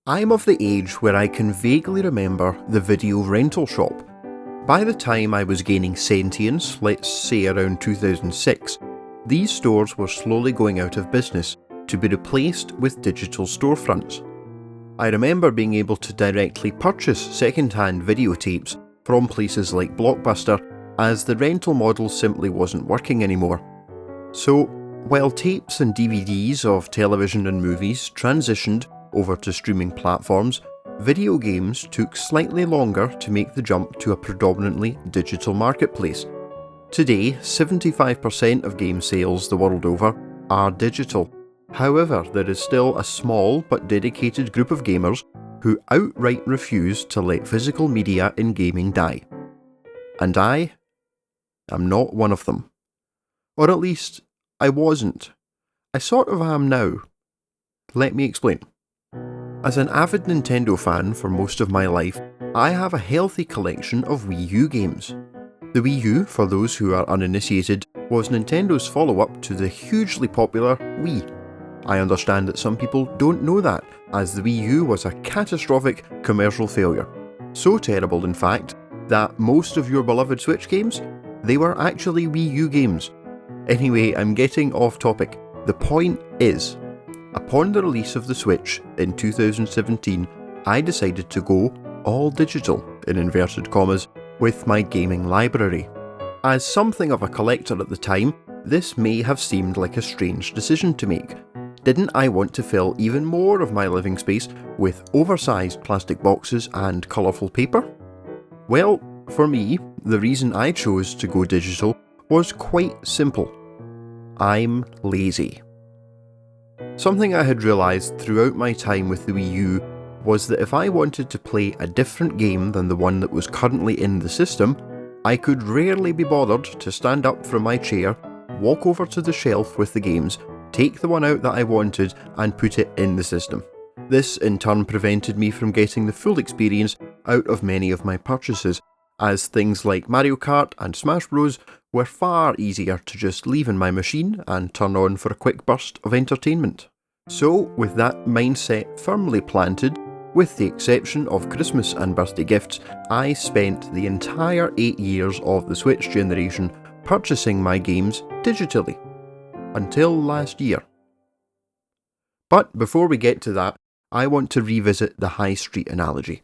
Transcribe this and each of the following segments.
I'm of the age where I can vaguely remember the video rental shop. By the time I was gaining sentience, let's say around 2006, these stores were slowly going out of business to be replaced with digital storefronts. I remember being able to directly purchase second-hand videotapes from places like Blockbuster, as the rental model simply wasn't working anymore. So, while tapes and DVDs of television and movies transitioned over to streaming platforms, video games took slightly longer to make the jump to a predominantly digital marketplace. Today, 75% of game sales the world over are digital. However, there is still a small but dedicated group of gamers who outright refuse to let physical media in gaming die. And I am not one of them. Or at least, I wasn't. I sort of am now. Let me explain. As an avid Nintendo fan for most of my life, I have a healthy collection of Wii U games. The Wii U, for those who are uninitiated, was Nintendo's follow-up to the hugely popular Wii. I understand that some people don't know that, as the Wii U was a catastrophic commercial failure. So terrible, in fact, that most of your beloved Switch games, they were actually Wii U games. Anyway, I'm getting off topic. The point is, upon the release of the Switch in 2017, I decided to go all digital, in inverted commas, with my gaming library. As something of a collector at the time, this may have seemed like a strange decision to make. Didn't I want to fill even more of my living space with oversized plastic boxes and colourful paper? Well, for me, the reason I chose to go digital was quite simple. I'm lazy. Something I had realised throughout my time with the Wii U was that if I wanted to play a different game than the one that was currently in the system, I could rarely be bothered to stand up from my chair, walk over to the shelf with the games, take the one out that I wanted and put it in the system. This in turn prevented me from getting the full experience out of many of my purchases, as things like Mario Kart and Smash Bros were far easier to just leave in my machine and turn on for a quick burst of entertainment. So, with that mindset firmly planted, with the exception of Christmas and birthday gifts, I spent the entire 8 years of the Switch generation purchasing my games digitally. Until last year. But before we get to that, I want to revisit the high street analogy.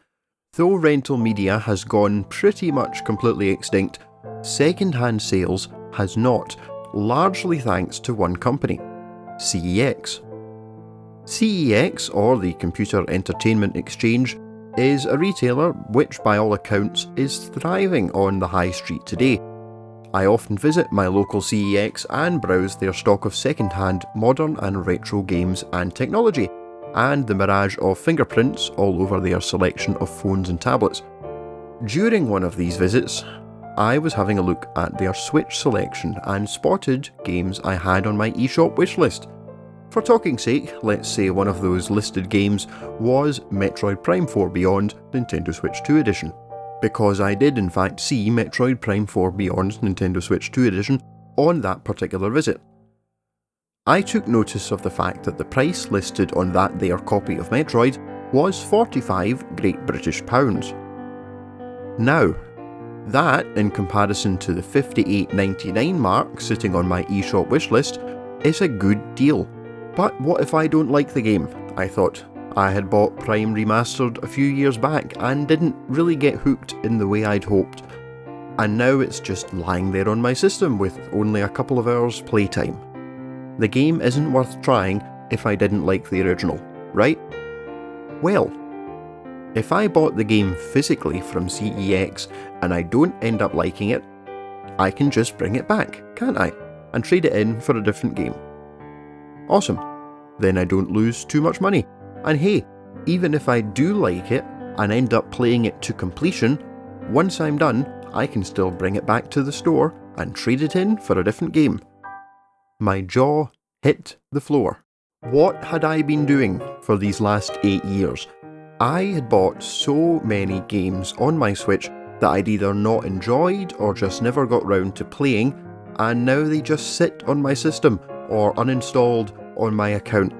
Though rental media has gone pretty much completely extinct, second-hand sales has not, largely thanks to one company, CEX. CEX, or the Computer Entertainment Exchange, is a retailer which by all accounts is thriving on the high street today. I often visit my local CEX and browse their stock of second-hand, modern and retro games and technology, and the mirage of fingerprints all over their selection of phones and tablets. During one of these visits, I was having a look at their Switch selection and spotted games I had on my eShop wishlist. For talking's sake, let's say one of those listed games was Metroid Prime 4 Beyond Nintendo Switch 2 Edition. Because I did in fact see Metroid Prime 4 Beyond Nintendo Switch 2 Edition on that particular visit. I took notice of the fact that the price listed on that there copy of Metroid was 45 Great British Pounds. Now, that in comparison to the £58.99 mark sitting on my eShop wishlist is a good deal. But what if I don't like the game? I thought. I had bought Prime Remastered a few years back and didn't really get hooked in the way I'd hoped. And now it's just lying there on my system with only a couple of hours playtime. The game isn't worth trying if I didn't like the original, right? Well, if I bought the game physically from CEX and I don't end up liking it, I can just bring it back, can't I? And trade it in for a different game. Awesome. Then I don't lose too much money. And hey, even if I do like it and end up playing it to completion, once I'm done, I can still bring it back to the store and trade it in for a different game. My jaw hit the floor. What had I been doing for these last 8 years? I had bought so many games on my Switch that I'd either not enjoyed or just never got round to playing, and now they just sit on my system or uninstalled on my account.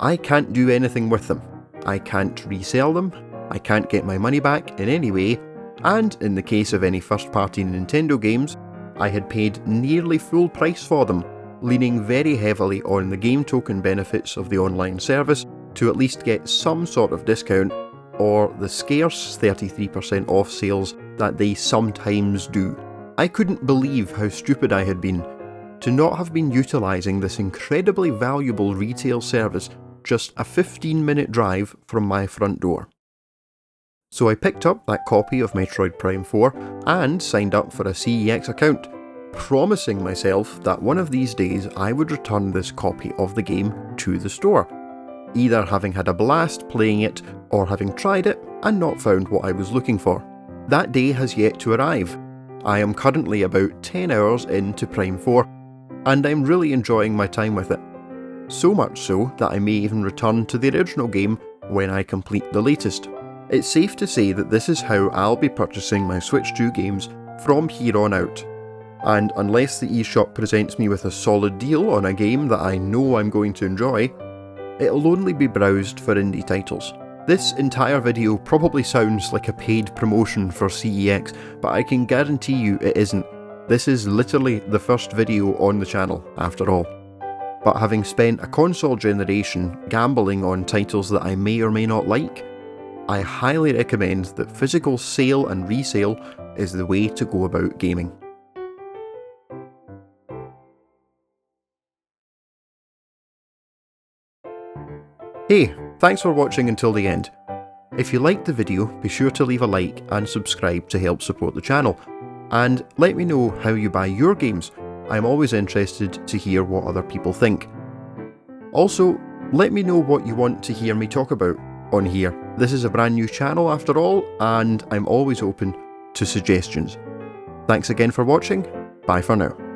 I can't do anything with them. I can't resell them, I can't get my money back in any way, and in the case of any first-party Nintendo games, I had paid nearly full price for them, leaning very heavily on the game token benefits of the online service to at least get some sort of discount, or the scarce 33% off sales that they sometimes do. I couldn't believe how stupid I had been to not have been utilising this incredibly valuable retail service just a 15-minute drive from my front door. So I picked up that copy of Metroid Prime 4 and signed up for a CEX account, promising myself that one of these days I would return this copy of the game to the store, either having had a blast playing it or having tried it and not found what I was looking for. That day has yet to arrive. I am currently about 10 hours into Prime 4, and I'm really enjoying my time with it. So much so that I may even return to the original game when I complete the latest. It's safe to say that this is how I'll be purchasing my Switch 2 games from here on out. And unless the eShop presents me with a solid deal on a game that I know I'm going to enjoy, it'll only be browsed for indie titles. This entire video probably sounds like a paid promotion for CEX, but I can guarantee you it isn't. This is literally the first video on the channel, after all. But having spent a console generation gambling on titles that I may or may not like, I highly recommend that physical sale and resale is the way to go about gaming. Hey, thanks for watching until the end. If you liked the video, be sure to leave a like and subscribe to help support the channel. And let me know how you buy your games. I'm always interested to hear what other people think. Also, let me know what you want to hear me talk about on here. This is a brand new channel after all, and I'm always open to suggestions. Thanks again for watching. Bye for now.